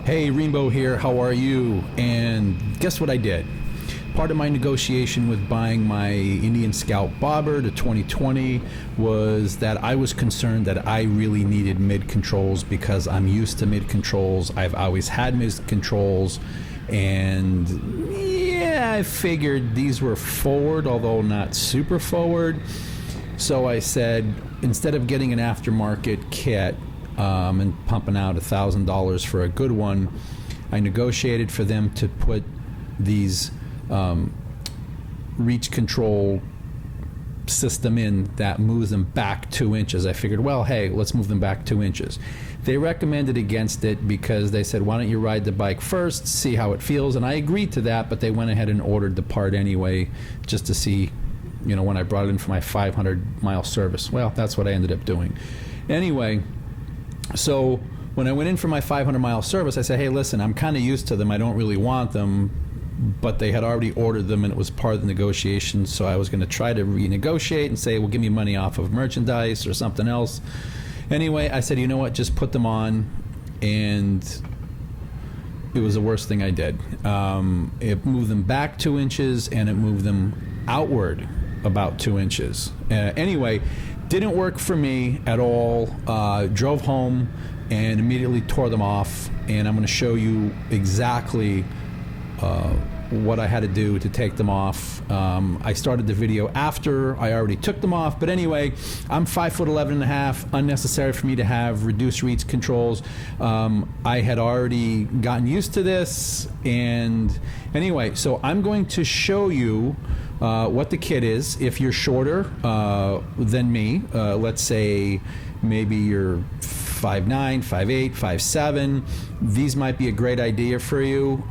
Hey, Rainbow here, how are you? And guess what I did? Part of my negotiation with buying my Indian Scout Bobber to 2020 was that I was concerned that I really needed mid controls because I'm used to mid controls. I've always had mid controls, and yeah, I figured these were forward, although not super forward. So I said, instead of getting an aftermarket kit, and pumping out $1,000 for a good one, I negotiated for them to put these reach control system in that moves them back 2 inches. I figured, well, hey, let's move them back 2 inches. They recommended against it because they said, why don't you ride the bike first, see how it feels? And I agreed to that, but they went ahead and ordered the part anyway, just to see, you know, when I brought it in for my 500-mile service. Well, that's what I ended up doing. Anyway, so when I went in for my 500-mile service, I said, hey, listen, I'm kind of used to them. I don't really want them, but they had already ordered them, and it was part of the negotiation, so I was going to try to renegotiate and say, well, give me money off of merchandise or something else. Anyway, I said, you know what, just put them on, and it was the worst thing I did. It moved them back 2 inches, and it moved them outward about 2 inches. Anyway, didn't work for me at all. Drove home and immediately tore them off, and I'm going to show you exactly what I had to do to take them off. I started the video after I already took them off, but anyway, I'm 5'11.5", unnecessary for me to have reduced reach controls. I had already gotten used to this, and anyway, so I'm going to show you what the kit is. If you're shorter than me, let's say maybe you're 5'9", 5'8", 5'7", these might be a great idea for you,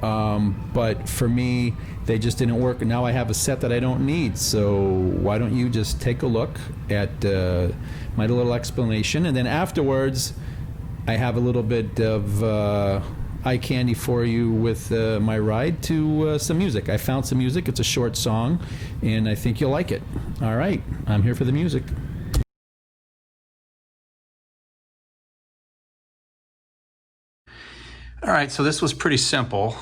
but for me, they just didn't work, and now I have a set that I don't need. So why don't you just take a look at my little explanation, and then afterwards, I have a little bit of eye candy for you with my ride to some music. I found some music. It's a short song, and I think you'll like it. All right, I'm here for the music. All right, so this was pretty simple.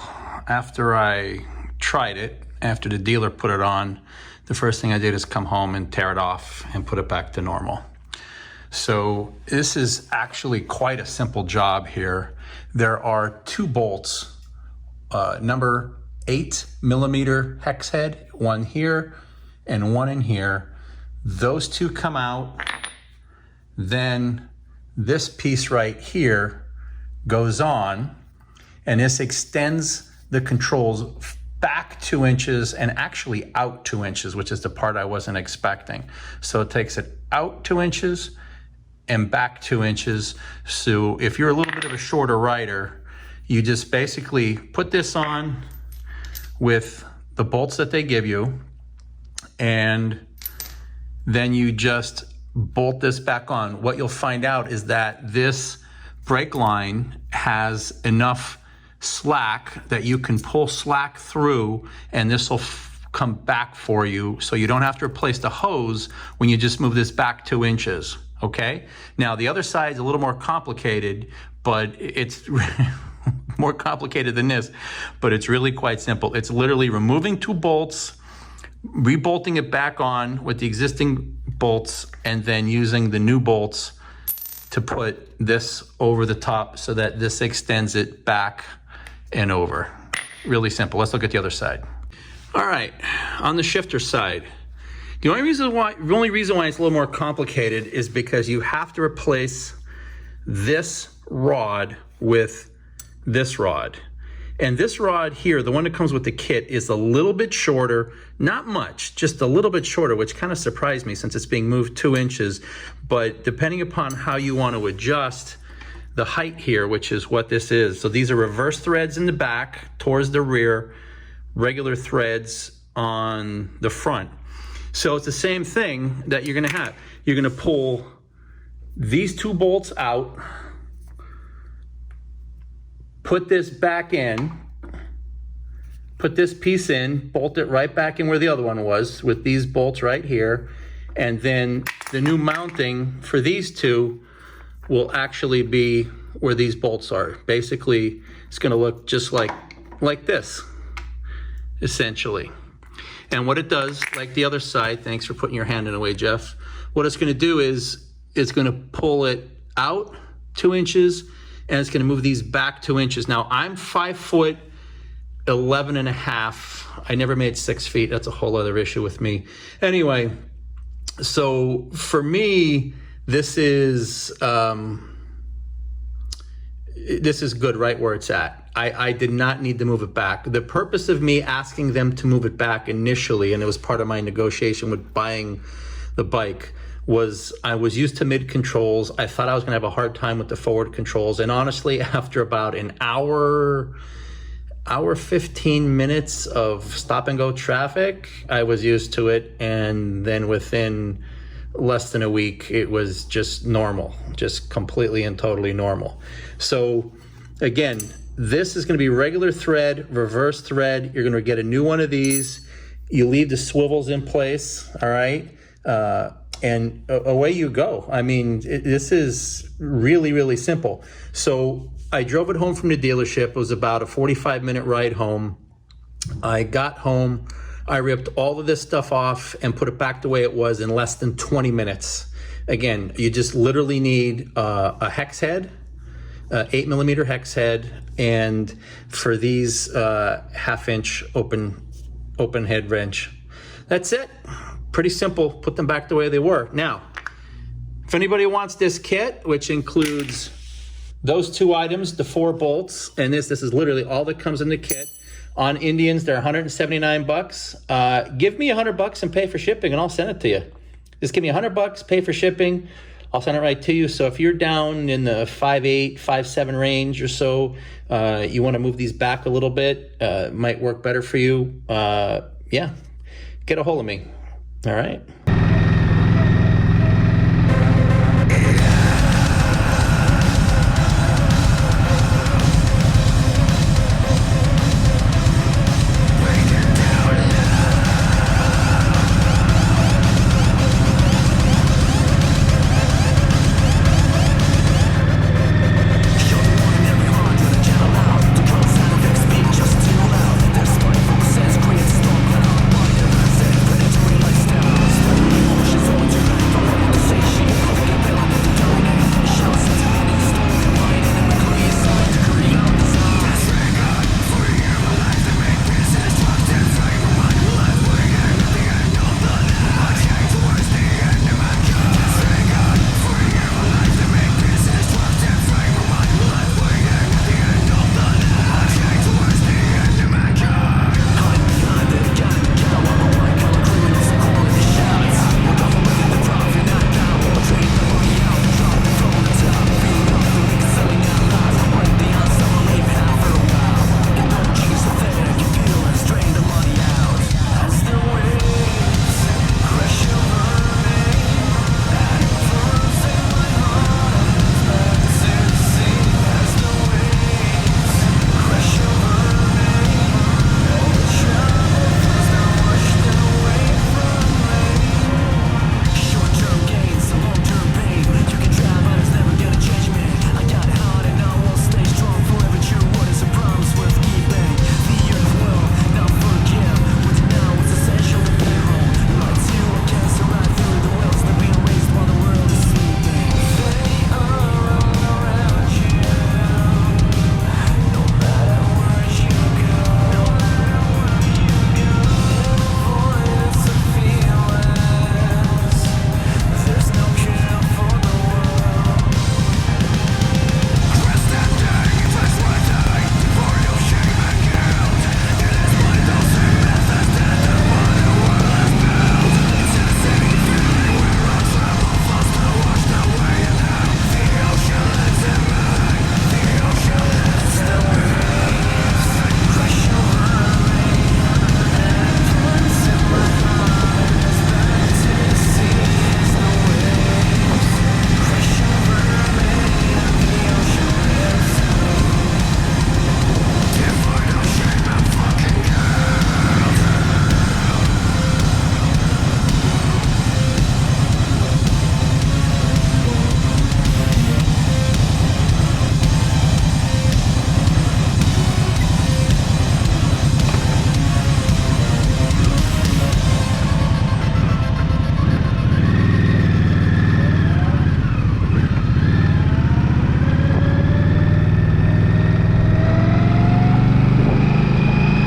After I tried it, after the dealer put it on, the first thing I did is come home and tear it off and put it back to normal. So this is actually quite a simple job here. There are 2 bolts, number 8mm hex head, one here and one in here. Those 2 come out. Then this piece right here goes on, and this extends the controls back 2 inches and actually out 2 inches, which is the part I wasn't expecting. So it takes it out 2 inches and back 2 inches. So if you're a little bit of a shorter rider, you just basically put this on with the bolts that they give you, and then you just bolt this back on. What you'll find out is that this brake line has enough slack that you can pull slack through, and this will come back for you, so you don't have to replace the hose when you just move this back 2 inches. Okay, now the other side is a little more complicated, but it's more complicated than this, but it's really quite simple. It's literally removing 2 bolts, rebolting it back on with the existing bolts, and then using the new bolts to put this over the top so that this extends it back and over. Really simple. Let's look at the other side. All right, on the shifter side, the only reason why it's a little more complicated is because you have to replace this rod with this rod. And this rod here, the one that comes with the kit, is a little bit shorter, not much, just a little bit shorter, which kind of surprised me since it's being moved 2 inches. But depending upon how you want to adjust the height here, which is what this is. So these are reverse threads in the back towards the rear, regular threads on the front. So it's the same thing that you're going to have. You're going to pull these 2 bolts out, put this back in, put this piece in, bolt it right back in where the other one was with these bolts right here, and then the new mounting for these 2 will actually be where these bolts are. Basically, it's going to look just like this, essentially. And what it does, like the other side, thanks for putting your hand in the way, Jeff. What it's going to do is it's going to pull it out 2 inches, and it's going to move these back 2 inches. Now, I'm 5'11" and a half. I never made 6 feet. That's a whole other issue with me. Anyway, so for me, this is good right where it's at. I did not need to move it back. The purpose of me asking them to move it back initially, and it was part of my negotiation with buying the bike, was I was used to mid controls. I thought I was gonna have a hard time with the forward controls. And honestly, after about an hour 15 minutes of stop and go traffic, I was used to it. And then within less than a week, it was just normal, just completely and totally normal. So again, this is going to be regular thread, reverse thread. You're going to get a new one of these. You leave the swivels in place, all right? And away you go. I mean, this is really, really simple. So I drove it home from the dealership. It was about a 45-minute ride home. I got home. I ripped all of this stuff off and put it back the way it was in less than 20 minutes. Again, you just literally need a hex head, 8mm hex head, and for these 1/2-inch open head wrench. That's it. Pretty simple. Put them back the way they were. Now, if anybody wants this kit, which includes those 2 items, the 4 bolts, and this is literally all that comes in the kit. On Indians, they're $179. Give me $100 and pay for shipping, and I'll send it to you. Just give me $100, pay for shipping. I'll send it right to you. So if you're down in the 5'8", 5'7" range or so, you want to move these back a little bit, might work better for you. Yeah, get a hold of me. All right.